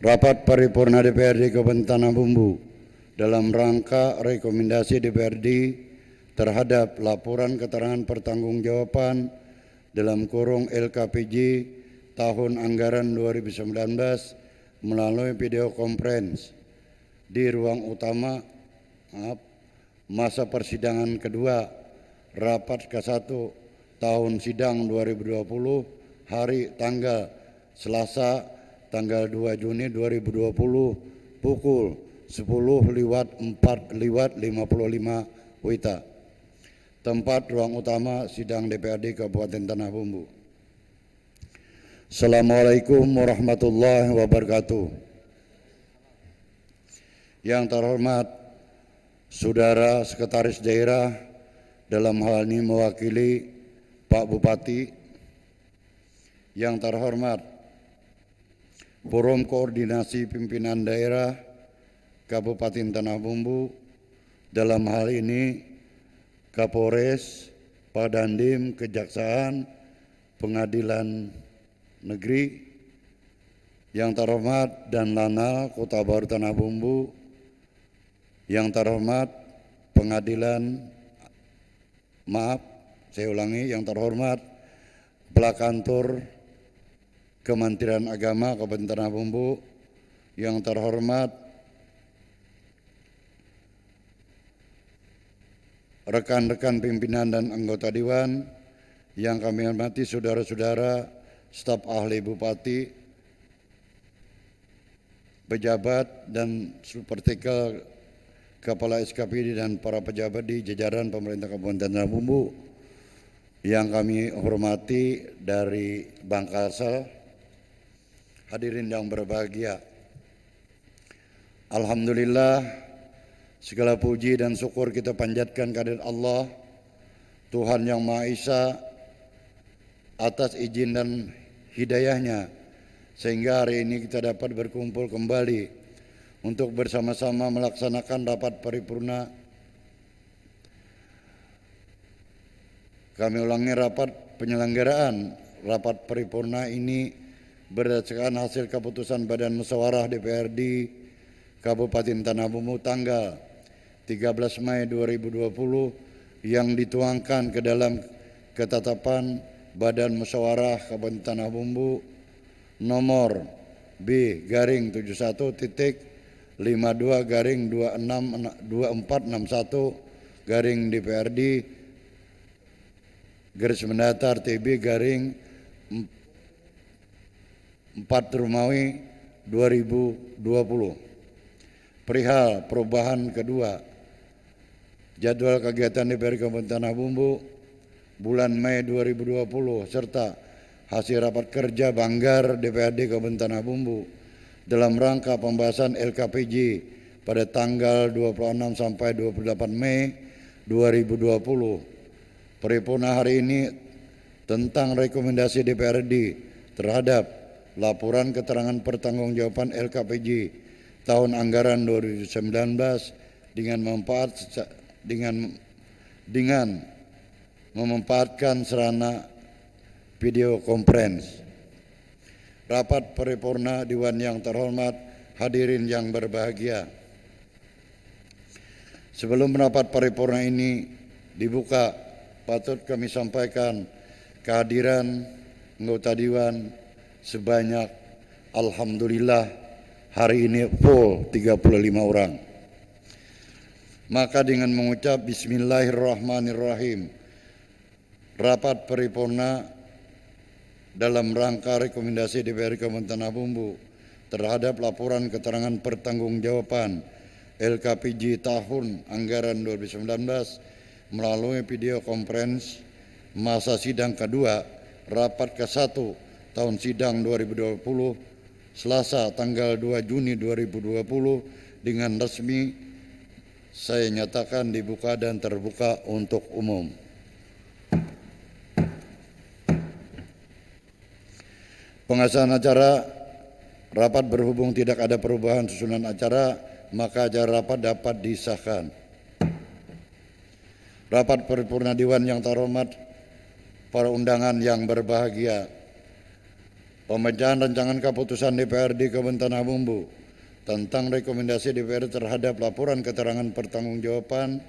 Rapat Paripurna DPRD Kabupaten Tanah Bumbu dalam rangka rekomendasi DPRD terhadap laporan keterangan pertanggungjawaban dalam kurung LKPJ tahun anggaran 2019 melalui video conference di ruang utama masa persidangan kedua rapat ke-1 tahun sidang 2020 hari tanggal Selasa tanggal 2 Juni 2020 pukul 10:04:55 WITA. Tempat ruang utama sidang DPRD Kabupaten Tanah Bumbu. Assalamualaikum warahmatullahi wabarakatuh. Yang terhormat Saudara Sekretaris Daerah, dalam hal ini mewakili Pak Bupati. Yang terhormat Forum Koordinasi Pimpinan Daerah Kabupaten Tanah Bumbu, dalam hal ini Kapolres, Pak Dandim, Kejaksaan, Pengadilan Negeri. Yang terhormat Dan Lanal Kota Baru Tanah Bumbu. Yang terhormat yang terhormat Kepala Kantor Kementerian Agama Kabupaten Tanah Bumbu. Yang terhormat rekan-rekan pimpinan dan anggota Dewan, yang kami hormati saudara-saudara staf ahli Bupati, pejabat dan supertikel Kepala SKPD dan para pejabat di jajaran pemerintah Kabupaten Tanah Bumbu yang kami hormati dari Bangkalsel, hadirin yang berbahagia. Alhamdulillah, segala puji dan syukur kita panjatkan kehadirat Allah, Tuhan Yang Maha Esa, atas izin dan hidayahnya, sehingga hari ini kita dapat berkumpul kembali untuk bersama-sama melaksanakan rapat paripurna. Kami ulangi, rapat penyelenggaraan rapat paripurna ini berdasarkan hasil keputusan Badan Musyawarah DPRD Kabupaten Tanah Bumbu tanggal 13 Mei 2020 yang dituangkan ke dalam ketetapan Badan Musyawarah Kabupaten Tanah Bumbu nomor B/71.52/2461 garis mendatar TB/4 Romawi 2020 perihal perubahan kedua jadwal kegiatan DPRD Kabupaten Tanah Bumbu bulan Mei 2020 serta hasil rapat kerja Banggar DPRD Kabupaten Tanah Bumbu dalam rangka pembahasan LKPJ pada tanggal 26 sampai 28 Mei 2020. Paripurna hari ini tentang rekomendasi DPRD terhadap laporan keterangan pertanggungjawaban LKPJ tahun anggaran 2019 dengan memanfaatkan sarana video conference. Rapat paripurna Dewan yang terhormat, hadirin yang berbahagia. Sebelum rapat paripurna ini dibuka, patut kami sampaikan kehadiran anggota Dewan sebanyak, alhamdulillah, hari ini full 35 orang. Maka dengan mengucap Bismillahirrahmanirrahim, rapat paripurna dalam rangka rekomendasi DPRD Kabupaten Tanah Bumbu terhadap laporan keterangan pertanggungjawaban LKPJ tahun anggaran 2019 melalui video conference masa sidang kedua rapat ke-1 tahun sidang 2020 Selasa tanggal 2 Juni 2020 dengan resmi saya nyatakan dibuka dan terbuka untuk umum. Pengesahan acara rapat berhubung tidak ada perubahan susunan acara, maka acara rapat dapat disahkan. Rapat paripurna Dewan yang terhormat, para undangan yang berbahagia, Pembacaan rancangan keputusan DPRD Kabupaten Tanah Bumbu tentang rekomendasi DPRD terhadap laporan keterangan pertanggungjawaban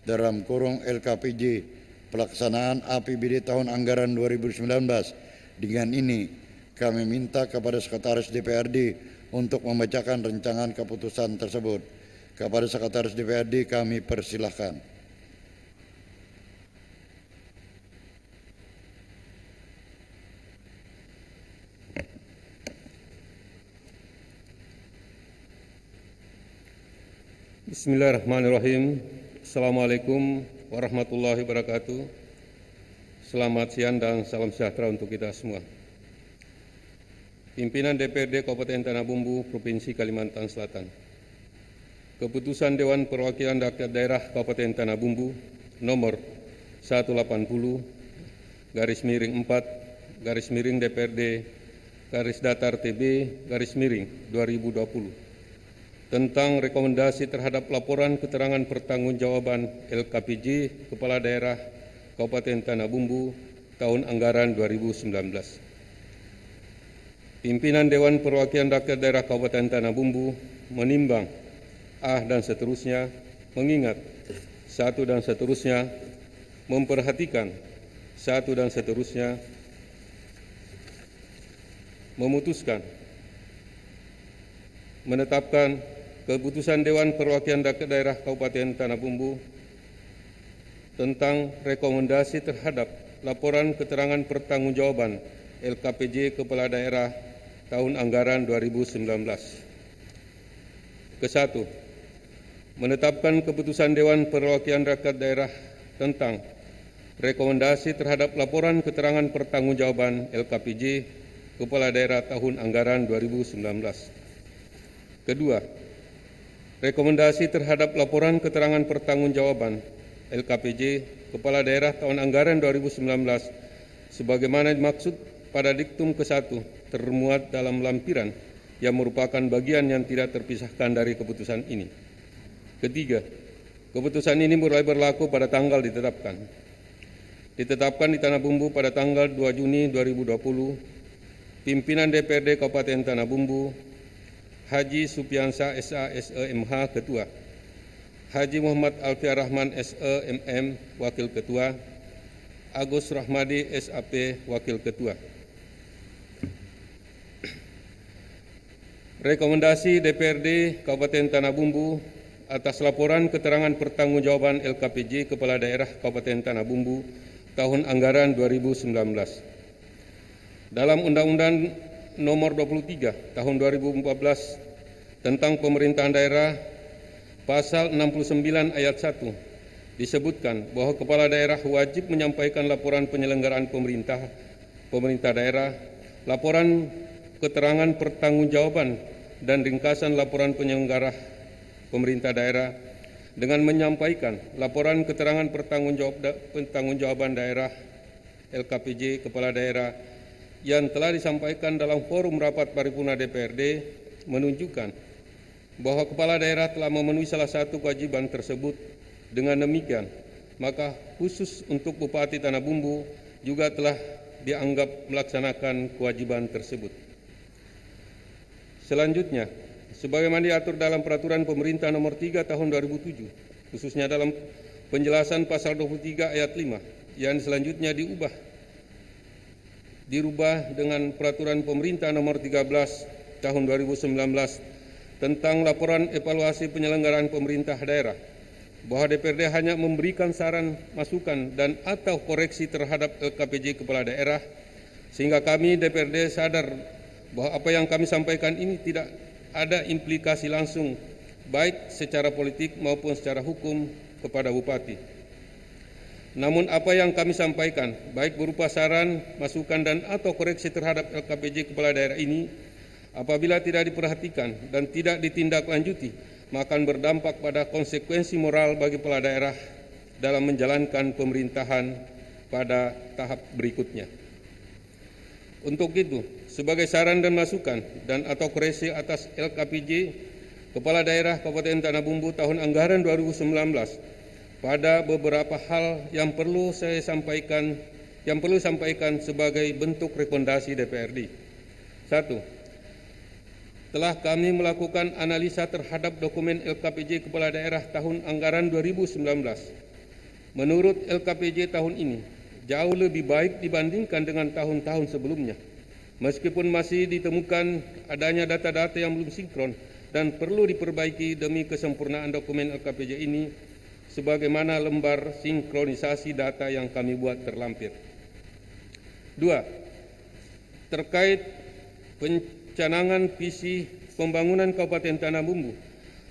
dalam kurung LKPJ pelaksanaan APBD tahun anggaran 2019. Dengan ini kami minta kepada Sekretaris DPRD untuk membacakan rancangan keputusan tersebut. Kepada Sekretaris DPRD kami persilahkan. Bismillahirrahmanirrahim. Assalamualaikum warahmatullahi wabarakatuh. Selamat siang dan salam sejahtera untuk kita semua. Pimpinan DPRD Kabupaten Tanah Bumbu, Provinsi Kalimantan Selatan. Keputusan Dewan Perwakilan Rakyat Daerah Kabupaten Tanah Bumbu nomor 180/DPRD/DPR-TB/2020 tentang rekomendasi terhadap laporan keterangan pertanggungjawaban LKPJ Kepala Daerah Kabupaten Tanah Bumbu tahun anggaran 2019. Pimpinan Dewan Perwakilan Rakyat Daerah Kabupaten Tanah Bumbu menimbang dan seterusnya, mengingat satu dan seterusnya, memperhatikan satu dan seterusnya, memutuskan, menetapkan keputusan Dewan Perwakilan Rakyat Daerah Kabupaten Tanah Bumbu tentang rekomendasi terhadap laporan keterangan pertanggungjawaban LKPJ Kepala Daerah tahun anggaran 2019. Kesatu, menetapkan keputusan Dewan Perwakilan Rakyat Daerah tentang rekomendasi terhadap laporan keterangan pertanggungjawaban LKPJ Kepala Daerah tahun anggaran 2019. Kedua, rekomendasi terhadap laporan keterangan pertanggungjawaban LKPJ Kepala Daerah tahun anggaran 2019 sebagaimana dimaksud pada diktum ke-1 termuat dalam lampiran yang merupakan bagian yang tidak terpisahkan dari keputusan ini. Ketiga, keputusan ini mulai berlaku pada tanggal ditetapkan. Ditetapkan di Tanah Bumbu pada tanggal 2 Juni 2020, pimpinan DPRD Kabupaten Tanah Bumbu Haji Supiansa SA.SE.MH Ketua, Haji Muhammad Alfiar Rahman SE.MM Wakil Ketua, Agus Rahmadi SAP Wakil Ketua. Rekomendasi DPRD Kabupaten Tanah Bumbu atas laporan keterangan pertanggungjawaban LKPJ Kepala Daerah Kabupaten Tanah Bumbu tahun anggaran 2019. Dalam Undang-Undang Nomor 23 Tahun 2014 tentang Pemerintahan Daerah, Pasal 69 Ayat 1 disebutkan bahwa Kepala Daerah wajib menyampaikan laporan penyelenggaraan pemerintah daerah, laporan keterangan pertanggungjawaban dan ringkasan laporan penyelenggara pemerintah daerah dengan menyampaikan laporan keterangan pertanggungjawaban daerah LKPJ Kepala Daerah yang telah disampaikan dalam forum rapat paripurna DPRD menunjukkan bahwa Kepala Daerah telah memenuhi salah satu kewajiban tersebut. Dengan demikian, maka khusus untuk Bupati Tanah Bumbu juga telah dianggap melaksanakan kewajiban tersebut. Selanjutnya, sebagaimana diatur dalam Peraturan Pemerintah Nomor 3 Tahun 2007, khususnya dalam penjelasan Pasal 23 Ayat 5, yang selanjutnya dirubah dengan Peraturan Pemerintah Nomor 13 Tahun 2019 tentang laporan evaluasi penyelenggaraan pemerintah daerah, bahwa DPRD hanya memberikan saran, masukan, dan atau koreksi terhadap LKPJ Kepala Daerah, sehingga kami DPRD sadar bahwa apa yang kami sampaikan ini tidak ada implikasi langsung baik secara politik maupun secara hukum kepada Bupati. Namun apa yang kami sampaikan, baik berupa saran, masukan, dan atau koreksi terhadap LKPJ Kepala Daerah ini, apabila tidak diperhatikan dan tidak ditindaklanjuti, maka akan berdampak pada konsekuensi moral bagi kepala daerah dalam menjalankan pemerintahan pada tahap berikutnya. Untuk itu, sebagai saran dan masukan dan atau koreksi atas LKPJ Kepala Daerah Kabupaten Tanah Bumbu tahun anggaran 2019, pada beberapa hal yang perlu saya sampaikan sebagai bentuk rekomendasi DPRD. 1. Telah kami melakukan analisa terhadap dokumen LKPJ Kepala Daerah tahun anggaran 2019. Menurut LKPJ tahun ini, jauh lebih baik dibandingkan dengan tahun-tahun sebelumnya. Meskipun masih ditemukan adanya data-data yang belum sinkron dan perlu diperbaiki demi kesempurnaan dokumen LKPJ ini, sebagaimana lembar sinkronisasi data yang kami buat terlampir. 2. Terkait pencanangan visi pembangunan Kabupaten Tanah Bumbu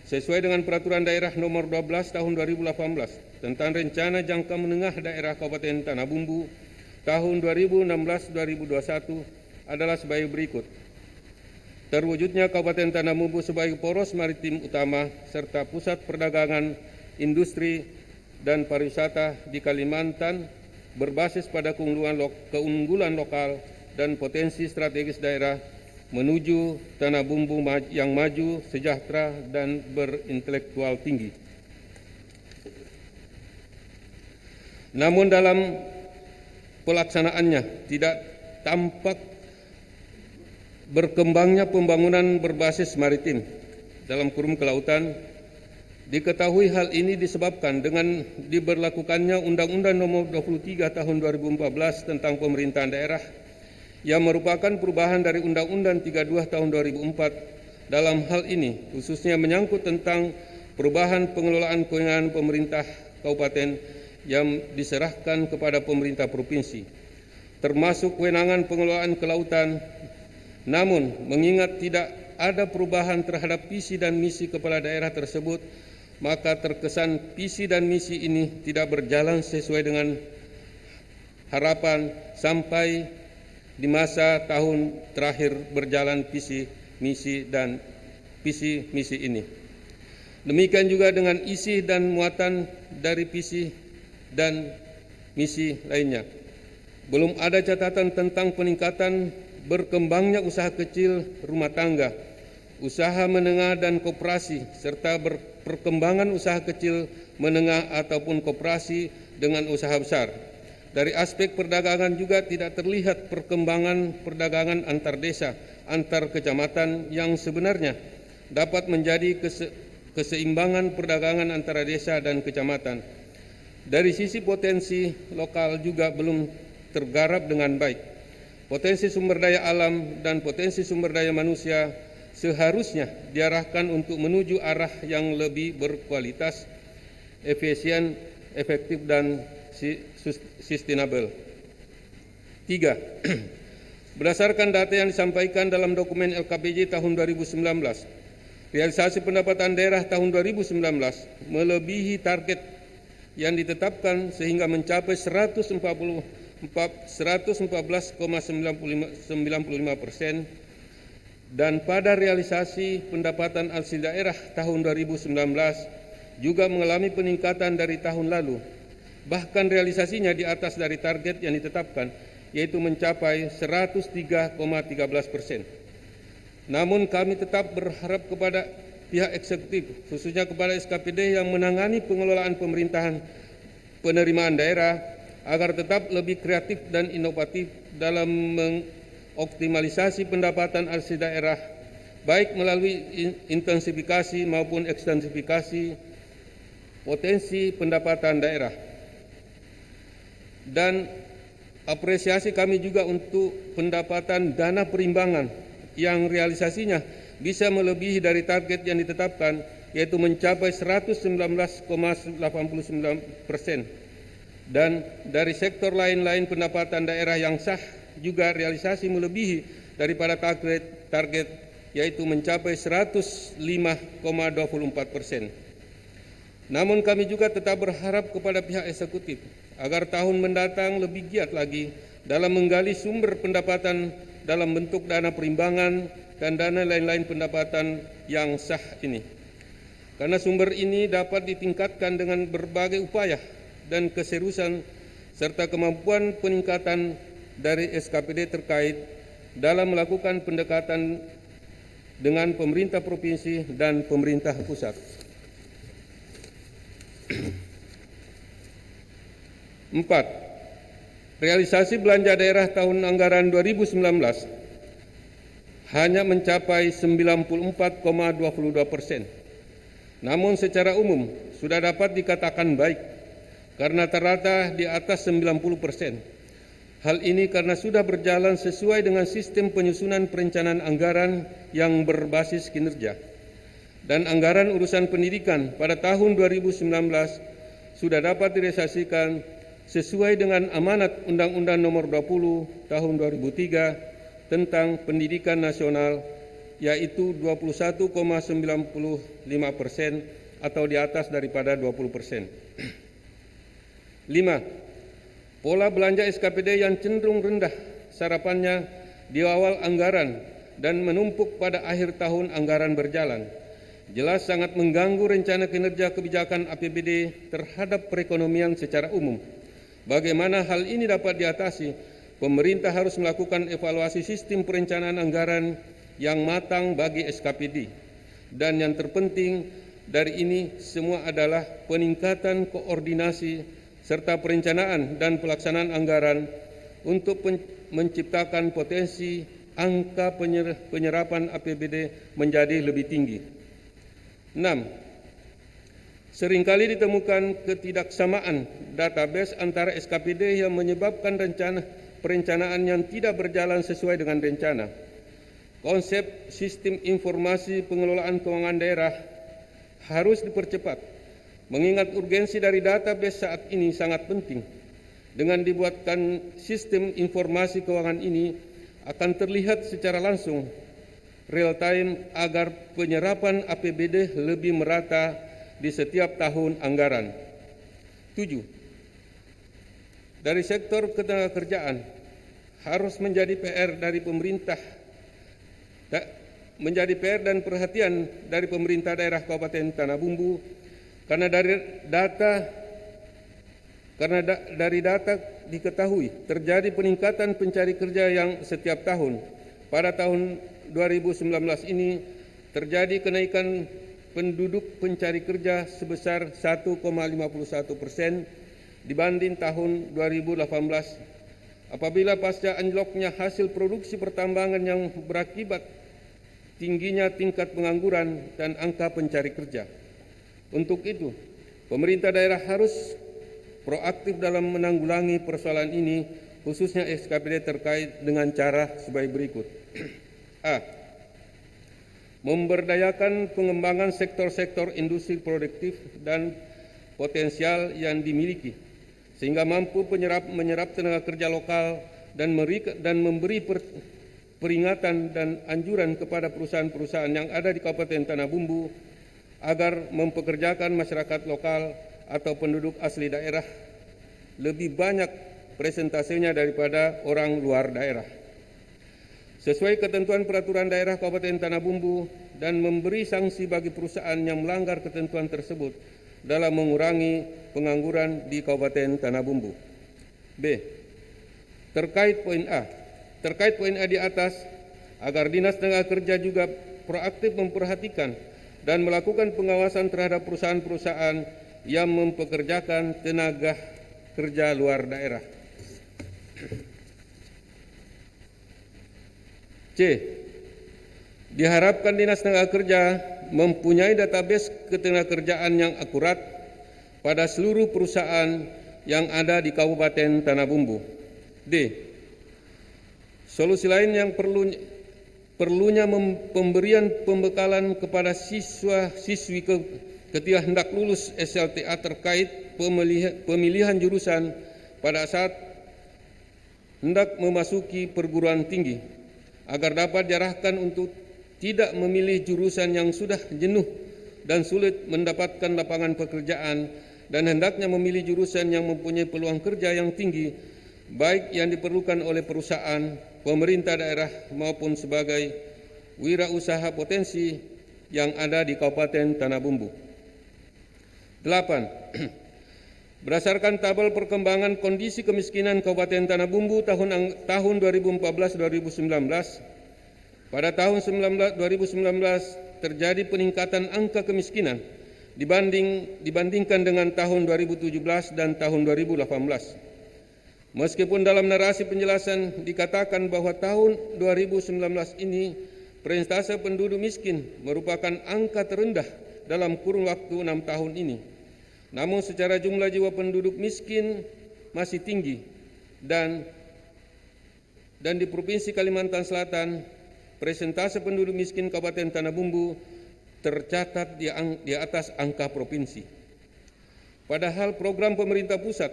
sesuai dengan Peraturan Daerah Nomor 12 Tahun 2018 tentang Rencana Jangka Menengah Daerah Kabupaten Tanah Bumbu tahun 2016-2021 adalah sebagai berikut. Terwujudnya Kabupaten Tanah Bumbu sebagai poros maritim utama serta pusat perdagangan, industri, dan pariwisata di Kalimantan berbasis pada keunggulan lokal dan potensi strategis daerah menuju Tanah Bumbu yang maju, sejahtera, dan berintelektual tinggi. Namun dalam pelaksanaannya tidak tampak berkembangnya pembangunan berbasis maritim dalam kurung kelautan. Diketahui hal ini disebabkan dengan diberlakukannya Undang-Undang Nomor 23 Tahun 2014 tentang Pemerintahan Daerah yang merupakan perubahan dari Undang-Undang 32 Tahun 2004 dalam hal ini, khususnya menyangkut tentang perubahan pengelolaan kewenangan pemerintah kabupaten yang diserahkan kepada pemerintah provinsi, termasuk kewenangan pengelolaan kelautan. Namun, mengingat tidak ada perubahan terhadap visi dan misi kepala daerah tersebut, maka terkesan visi dan misi ini tidak berjalan sesuai dengan harapan sampai di masa tahun terakhir berjalan visi misi ini. Demikian juga dengan isi dan muatan dari visi dan misi lainnya. Belum ada catatan tentang peningkatan berkembangnya usaha kecil rumah tangga, usaha menengah dan koperasi, serta perkembangan usaha kecil menengah ataupun koperasi dengan usaha besar. Dari aspek perdagangan juga tidak terlihat perkembangan perdagangan antar desa, antar kecamatan yang sebenarnya dapat menjadi keseimbangan perdagangan antara desa dan kecamatan. Dari sisi potensi lokal juga belum tergarap dengan baik. Potensi sumber daya alam dan potensi sumber daya manusia seharusnya diarahkan untuk menuju arah yang lebih berkualitas, efisien, efektif, dan sustainable. 3. Berdasarkan data yang disampaikan dalam dokumen LKPJ tahun 2019, realisasi pendapatan daerah tahun 2019 melebihi target yang ditetapkan sehingga mencapai 114,95%, dan pada realisasi pendapatan asli daerah tahun 2019 juga mengalami peningkatan dari tahun lalu. Bahkan realisasinya di atas dari target yang ditetapkan, yaitu mencapai 103,13%. Namun kami tetap berharap kepada pihak eksekutif, khususnya kepada SKPD yang menangani pengelolaan pemerintahan penerimaan daerah, agar tetap lebih kreatif dan inovatif dalam mengoptimalisasi pendapatan asli daerah, baik melalui intensifikasi maupun ekstensifikasi potensi pendapatan daerah. Dan apresiasi kami juga untuk pendapatan dana perimbangan yang realisasinya bisa melebihi dari target yang ditetapkan, yaitu mencapai 119,89%. Dan dari sektor lain-lain pendapatan daerah yang sah juga realisasi melebihi daripada target, yaitu mencapai 105,24%. Namun kami juga tetap berharap kepada pihak eksekutif agar tahun mendatang lebih giat lagi dalam menggali sumber pendapatan dalam bentuk dana perimbangan dan dana lain-lain pendapatan yang sah ini. Karena sumber ini dapat ditingkatkan dengan berbagai upaya dan keseriusan serta kemampuan peningkatan dari SKPD terkait dalam melakukan pendekatan dengan pemerintah provinsi dan pemerintah pusat. 4. Realisasi belanja daerah tahun anggaran 2019 hanya mencapai 94,22%. Namun secara umum sudah dapat dikatakan baik karena terrata di atas 90%. Hal ini karena sudah berjalan sesuai dengan sistem penyusunan perencanaan anggaran yang berbasis kinerja. Dan anggaran urusan pendidikan pada tahun 2019 sudah dapat direalisasikan sesuai dengan amanat Undang-Undang Nomor 20 Tahun 2003 tentang Pendidikan Nasional, yaitu 21,95% atau di atas daripada 20%. 5. Pola belanja SKPD yang cenderung rendah sarapannya di awal anggaran dan menumpuk pada akhir tahun anggaran berjalan jelas sangat mengganggu rencana kinerja kebijakan APBD terhadap perekonomian secara umum. Bagaimana hal ini dapat diatasi? Pemerintah harus melakukan evaluasi sistem perencanaan anggaran yang matang bagi SKPD. Dan yang terpenting dari ini semua adalah peningkatan koordinasi serta perencanaan dan pelaksanaan anggaran untuk menciptakan potensi angka penyerapan APBD menjadi lebih tinggi. 6. Seringkali ditemukan ketidaksamaan database antara SKPD yang menyebabkan perencanaan yang tidak berjalan sesuai dengan rencana. Konsep sistem informasi pengelolaan keuangan daerah harus dipercepat. Mengingat urgensi dari database saat ini sangat penting. Dengan dibuatkan sistem informasi keuangan ini akan terlihat secara langsung real time agar penyerapan APBD lebih merata di setiap tahun anggaran. 7. Dari sektor ketenagakerjaan harus menjadi PR dari pemerintah dan perhatian dari pemerintah daerah Kabupaten Tanah Bumbu. Karena dari data diketahui terjadi peningkatan pencari kerja yang setiap tahun. Pada tahun 2019 ini terjadi kenaikan penduduk pencari kerja sebesar 1,51% dibanding tahun 2018 apabila pasca anjloknya hasil produksi pertambangan yang berakibat tingginya tingkat pengangguran dan angka pencari kerja. Untuk itu, pemerintah daerah harus proaktif dalam menanggulangi persoalan ini, khususnya SKPD terkait dengan cara sebagai berikut. A. Memberdayakan pengembangan sektor-sektor industri produktif dan potensial yang dimiliki, sehingga mampu menyerap tenaga kerja lokal dan memberi peringatan dan anjuran kepada perusahaan-perusahaan yang ada di Kabupaten Tanah Bumbu agar mempekerjakan masyarakat lokal atau penduduk asli daerah lebih banyak presentasinya daripada orang luar daerah. Sesuai ketentuan peraturan daerah Kabupaten Tanah Bumbu dan memberi sanksi bagi perusahaan yang melanggar ketentuan tersebut dalam mengurangi pengangguran di Kabupaten Tanah Bumbu. B. Terkait poin A di atas, agar Dinas Tenaga Kerja juga proaktif memperhatikan dan melakukan pengawasan terhadap perusahaan-perusahaan yang mempekerjakan tenaga kerja luar daerah. C. Diharapkan Dinas Tenaga Kerja mempunyai database ketenagakerjaan yang akurat pada seluruh perusahaan yang ada di Kabupaten Tanah Bumbu. D. Solusi lain yang perlunya pemberian pembekalan kepada siswa-siswi ketika hendak lulus SLTA terkait pemilihan jurusan pada saat hendak memasuki perguruan tinggi, agar dapat diarahkan untuk tidak memilih jurusan yang sudah jenuh dan sulit mendapatkan lapangan pekerjaan dan hendaknya memilih jurusan yang mempunyai peluang kerja yang tinggi, baik yang diperlukan oleh perusahaan, pemerintah daerah maupun sebagai wirausaha potensi yang ada di Kabupaten Tanah Bumbu. 8. Berdasarkan tabel perkembangan kondisi kemiskinan Kabupaten Tanah Bumbu tahun 2014-2019, pada tahun 2019 terjadi peningkatan angka kemiskinan dibandingkan dengan tahun 2017 dan tahun 2018. Meskipun dalam narasi penjelasan dikatakan bahwa tahun 2019 ini Persentase penduduk miskin merupakan angka terendah dalam kurun waktu 6 tahun ini. Namun secara jumlah jiwa penduduk miskin masih tinggi dan di Provinsi Kalimantan Selatan, persentase penduduk miskin Kabupaten Tanah Bumbu tercatat di atas angka provinsi. Padahal program pemerintah pusat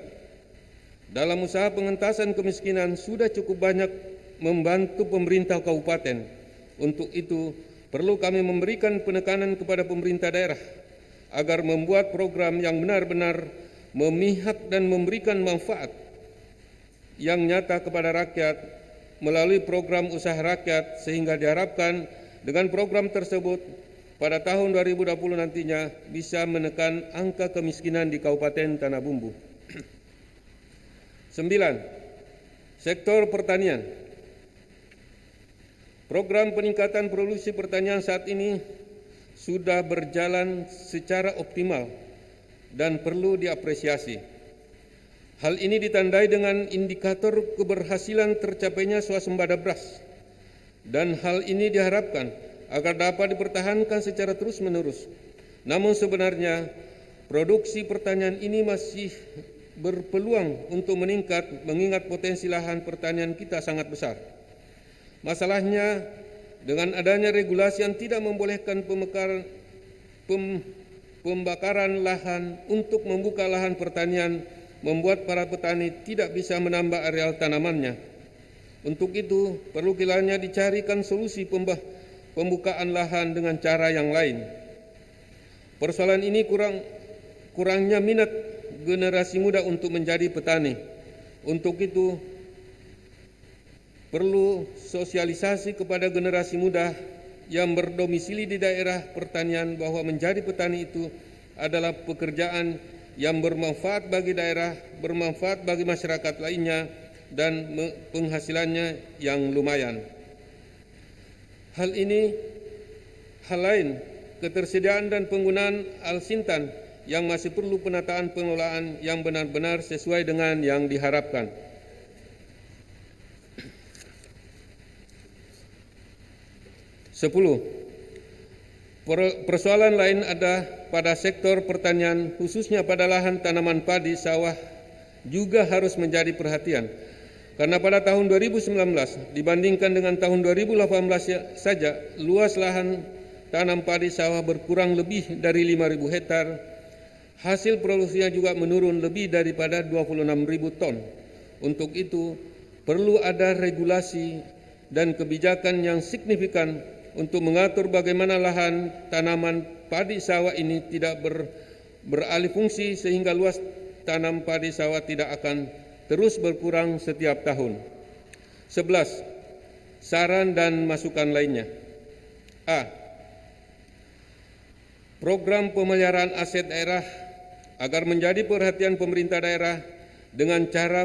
dalam usaha pengentasan kemiskinan sudah cukup banyak membantu pemerintah kabupaten. Untuk itu, perlu kami memberikan penekanan kepada pemerintah daerah agar membuat program yang benar-benar memihak dan memberikan manfaat yang nyata kepada rakyat melalui program usaha rakyat, sehingga diharapkan dengan program tersebut pada tahun 2020 nantinya bisa menekan angka kemiskinan di Kabupaten Tanah Bumbu. 9. Sektor pertanian. Program peningkatan produksi pertanian saat ini sudah berjalan secara optimal dan perlu diapresiasi. Hal ini ditandai dengan indikator keberhasilan tercapainya swasembada beras, dan hal ini diharapkan agar dapat dipertahankan secara terus-menerus. Namun sebenarnya produksi pertanian ini masih berpeluang untuk meningkat mengingat potensi lahan pertanian kita sangat besar. Masalahnya, dengan adanya regulasi yang tidak membolehkan pembakaran lahan untuk membuka lahan pertanian, membuat para petani tidak bisa menambah areal tanamannya. Untuk itu, perlu kiranya dicarikan solusi pembukaan lahan dengan cara yang lain. Persoalan ini kurangnya minat generasi muda untuk menjadi petani. Untuk itu, perlu sosialisasi kepada generasi muda yang berdomisili di daerah pertanian bahwa menjadi petani itu adalah pekerjaan yang bermanfaat bagi daerah, bermanfaat bagi masyarakat lainnya, dan penghasilannya yang lumayan. Hal lain, ketersediaan dan penggunaan alsintan yang masih perlu penataan pengelolaan yang benar-benar sesuai dengan yang diharapkan. 10. Persoalan lain ada pada sektor pertanian, khususnya pada lahan tanaman padi sawah, juga harus menjadi perhatian. Karena pada tahun 2019 dibandingkan dengan tahun 2018 saja, luas lahan tanam padi sawah berkurang lebih dari 5.000 hektar. Hasil produksinya juga menurun lebih daripada 26.000 ton. Untuk itu, perlu ada regulasi dan kebijakan yang signifikan untuk mengatur bagaimana lahan tanaman padi sawah ini tidak beralih fungsi sehingga luas tanam padi sawah tidak akan terus berkurang setiap tahun. 11. Saran dan masukan lainnya. A. Program pemeliharaan aset daerah agar menjadi perhatian pemerintah daerah dengan cara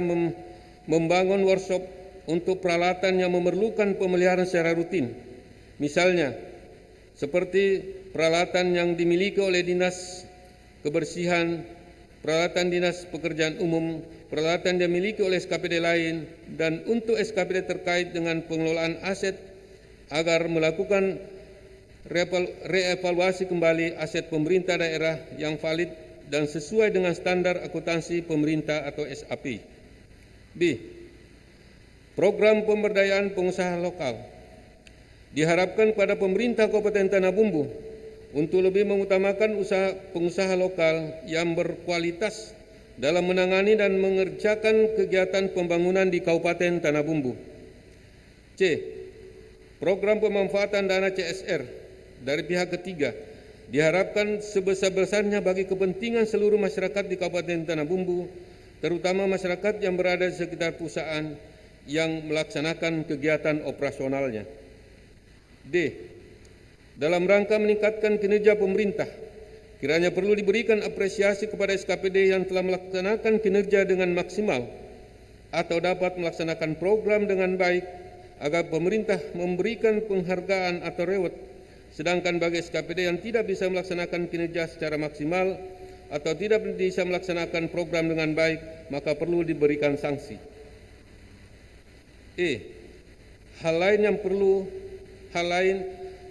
membangun workshop untuk peralatan yang memerlukan pemeliharaan secara rutin. Misalnya, seperti peralatan yang dimiliki oleh Dinas Kebersihan, peralatan Dinas Pekerjaan Umum, peralatan yang dimiliki oleh SKPD lain, dan untuk SKPD terkait dengan pengelolaan aset agar melakukan reevaluasi kembali aset pemerintah daerah yang valid dan sesuai dengan standar akuntansi pemerintah atau SAP. B. Program pemberdayaan pengusaha lokal. Diharapkan pada pemerintah Kabupaten Tanah Bumbu untuk lebih mengutamakan pengusaha lokal yang berkualitas dalam menangani dan mengerjakan kegiatan pembangunan di Kabupaten Tanah Bumbu. C. Program pemanfaatan dana CSR dari pihak ketiga diharapkan sebesar-besarnya bagi kepentingan seluruh masyarakat di Kabupaten Tanah Bumbu, terutama masyarakat yang berada di sekitar perusahaan yang melaksanakan kegiatan operasionalnya. D. Dalam rangka meningkatkan kinerja pemerintah, kiranya perlu diberikan apresiasi kepada SKPD yang telah melaksanakan kinerja dengan maksimal atau dapat melaksanakan program dengan baik agar pemerintah memberikan penghargaan atau reward. Sedangkan bagi SKPD yang tidak bisa melaksanakan kinerja secara maksimal atau tidak bisa melaksanakan program dengan baik, maka perlu diberikan sanksi. E. Hal lain yang perlu hal lain,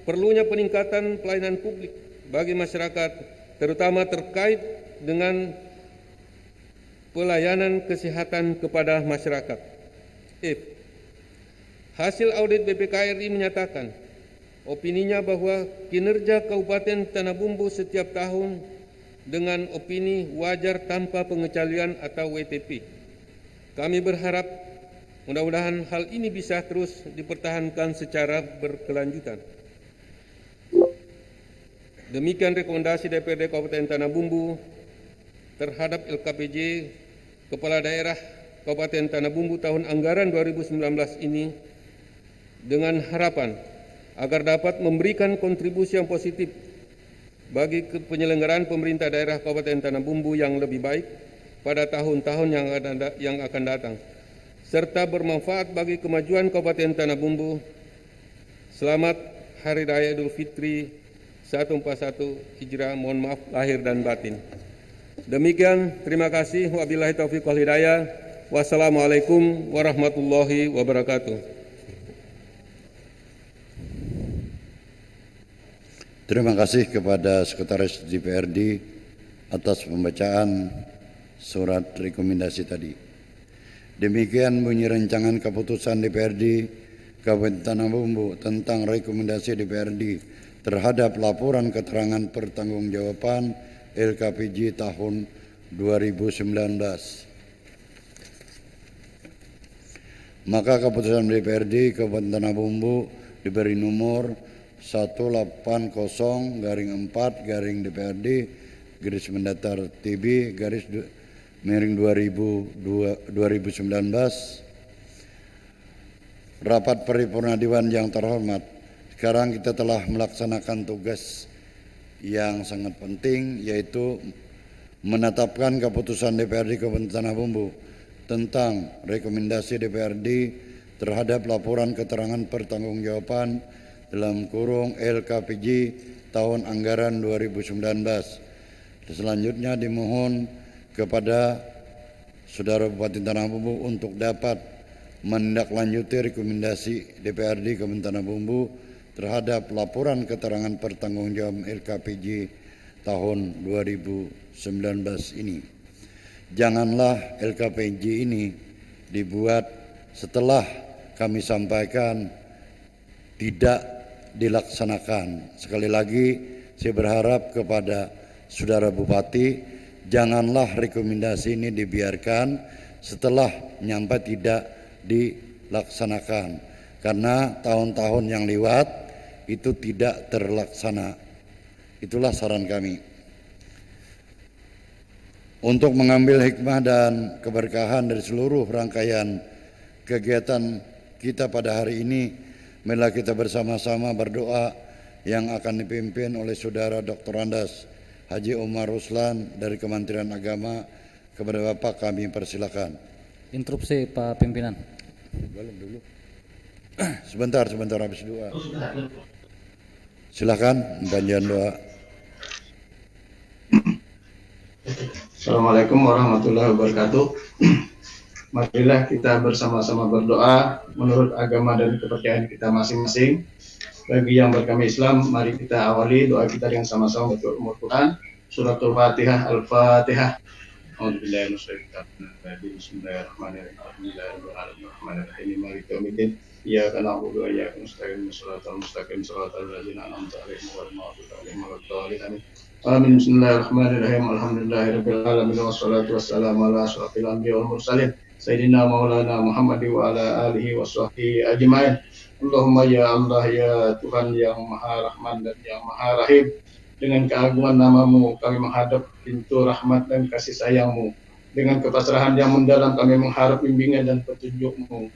perlunya peningkatan pelayanan publik bagi masyarakat, terutama terkait dengan pelayanan kesehatan kepada masyarakat. F. Hasil audit BPKRI menyatakan opininya bahwa kinerja Kabupaten Tanah Bumbu setiap tahun dengan opini wajar tanpa pengecualian atau WTP. Kami berharap mudah-mudahan hal ini bisa terus dipertahankan secara berkelanjutan. Demikian rekomendasi DPRD Kabupaten Tanah Bumbu terhadap LKPJ Kepala Daerah Kabupaten Tanah Bumbu tahun anggaran 2019 ini, dengan harapan agar dapat memberikan kontribusi yang positif bagi penyelenggaraan pemerintah daerah Kabupaten Tanah Bumbu yang lebih baik pada tahun-tahun yang akan datang, serta bermanfaat bagi kemajuan Kabupaten Tanah Bumbu. Selamat Hari Raya Idul Fitri 1441 Hijrah. Mohon maaf lahir dan batin. Demikian, terima kasih. Wabillahi taufiq wal hidayah. Wassalamualaikum warahmatullahi wabarakatuh. Terima kasih kepada Sekretaris DPRD atas pembacaan surat rekomendasi tadi. Demikian bunyi rancangan keputusan DPRD Kabupaten Tanah Bumbu tentang rekomendasi DPRD terhadap laporan keterangan pertanggungjawaban LKPJ tahun 2019. Maka keputusan DPRD Kabupaten Tanah Bumbu diberi nomor 180/4/DPRD garis mendatar TB garis miring 2019. Rapat paripurna Dewan yang terhormat, sekarang kita telah melaksanakan tugas yang sangat penting, yaitu menetapkan keputusan DPRD Kabupaten Tanah Bumbu tentang rekomendasi DPRD terhadap laporan keterangan pertanggungjawaban dalam kurung LKPJ tahun anggaran 2019. Selanjutnya dimohon kepada Saudara Bupati Tanah Bumbu untuk dapat menindaklanjuti rekomendasi DPRD Kabupaten Tanah Bumbu terhadap laporan keterangan pertanggungjawaban LKPJ tahun 2019 ini. Janganlah LKPJ ini dibuat setelah kami sampaikan tidak dilaksanakan. Sekali lagi saya berharap kepada Saudara Bupati, janganlah rekomendasi ini dibiarkan setelah nyampe tidak dilaksanakan, karena tahun-tahun yang lewat itu tidak terlaksana. Itulah saran kami. Untuk mengambil hikmah dan keberkahan dari seluruh rangkaian kegiatan kita pada hari ini, marilah kita bersama-sama berdoa yang akan dipimpin oleh Saudara Dr. Andas Haji Umar Ruslan dari Kementerian Agama. Kepada Bapak kami persilakan. Interupsi Pak Pimpinan. Belum dulu. Sebentar habis doa. Silakan panjang doa. Assalamualaikum warahmatullahi wabarakatuh. Marilah kita bersama-sama berdoa menurut agama dan kepercayaan kita masing-masing. Bagi yang beragama Islam, mari kita awali doa kita dengan sama-sama baca umur Quran. Suratul Fatihah, Al-Fatihah. Bismillahirrahmanirrahim. Maliki yaumiddin. Iyyaka na'budu wa iyyaka nasta'in. Shiratal mustaqim, shiratal ladzina an'amta 'alaihim ghairil maghdubi 'alaihim waladdallin. Amin. Bismillahirrahmanirrahim. Alhamdulillahirabbil alamin wassalatu wassalamu ala asyrofil anbiya'i wal mursalin. Sayyidina Maulana Muhammad wa ala alihi wa sahbihi ajma'in. Allahumma ya Allah ya Tuhan yang Maha Rahman dan yang Maha Rahim, dengan keagungan nama-Mu kami menghadap pintu rahmat dan kasih sayang-Mu. Dengan kepasrahan yang mendalam kami mengharap bimbingan dan petunjuk-Mu.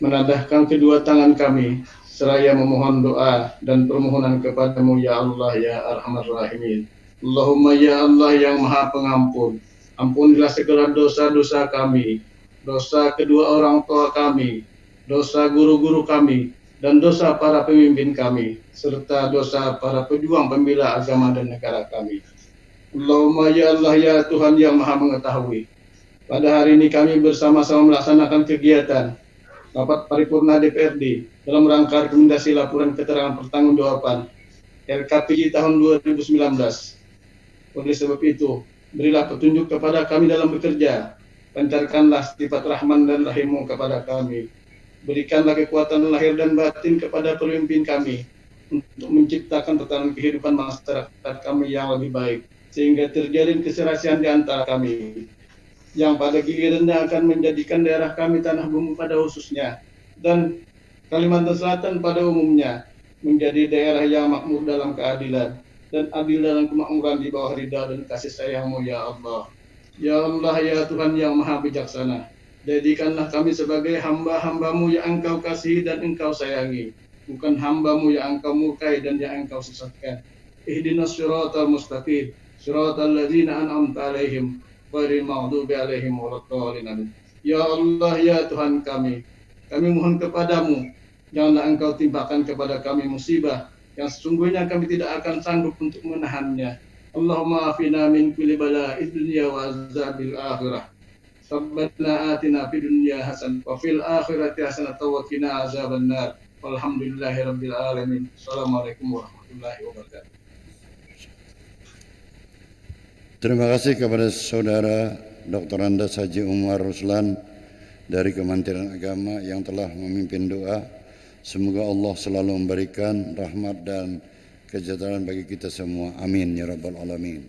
Menadahkan kedua tangan kami seraya memohon doa dan permohonan kepada-Mu ya Allah ya Arhamar Rahimin. Allahumma ya Allah yang Maha Pengampun, ampunilah segala dosa-dosa kami, dosa kedua orang tua kami, dosa guru-guru kami, dan dosa para pemimpin kami, serta dosa para pejuang pembela agama dan negara kami. Allahumma ya Allah ya Tuhan yang Maha Mengetahui, pada hari ini kami bersama-sama melaksanakan kegiatan rapat paripurna DPRD dalam rangka rekomendasi laporan keterangan pertanggungjawaban LKPI tahun 2019. Oleh sebab itu, berilah petunjuk kepada kami dalam bekerja, pancarkanlah sifat Rahman dan Rahim-Mu kepada kami. Berikanlah kekuatan lahir dan batin kepada pemimpin kami untuk menciptakan tatanan kehidupan masyarakat kami yang lebih baik, sehingga terjalin keserasian di antara kami, yang pada gilirannya akan menjadikan daerah kami Tanah Bumbu pada khususnya dan Kalimantan Selatan pada umumnya menjadi daerah yang makmur dalam keadilan dan adil dalam kemakmuran di bawah ridha dan kasih sayang-Mu ya Allah. Ya Allah, ya Tuhan yang maha bijaksana, jadikanlah kami sebagai hamba-hamba-Mu yang Engkau kasihi dan Engkau sayangi, bukan hamba-Mu yang Engkau murkai dan yang Engkau sesatkan. Ihdinas siratal mustaqim, siratal ladzina an'amta alaihim, ghairil maghdubi alaihim waladdallin. Ya Allah, ya Tuhan kami mohon kepadamu, janganlah Engkau timpakan kepada kami musibah yang sesungguhnya kami tidak akan sanggup untuk menahannya. Allahumma afina min kulli bala'id dunya wa azabil akhirah. Rabbana atina fid dunya hasanah wa fil akhirati hasanah wa qina azabannar. Walhamdulillahi rabbil alamin. Assalamualaikum warahmatullahi wabarakatuh. Terima kasih kepada Saudara Dr. Andes Haji Umar Ruslan dari Kementerian Agama yang telah memimpin doa. Semoga Allah selalu memberikan rahmat dan kesejahteraan bagi kita semua. Amin ya rabbal alamin.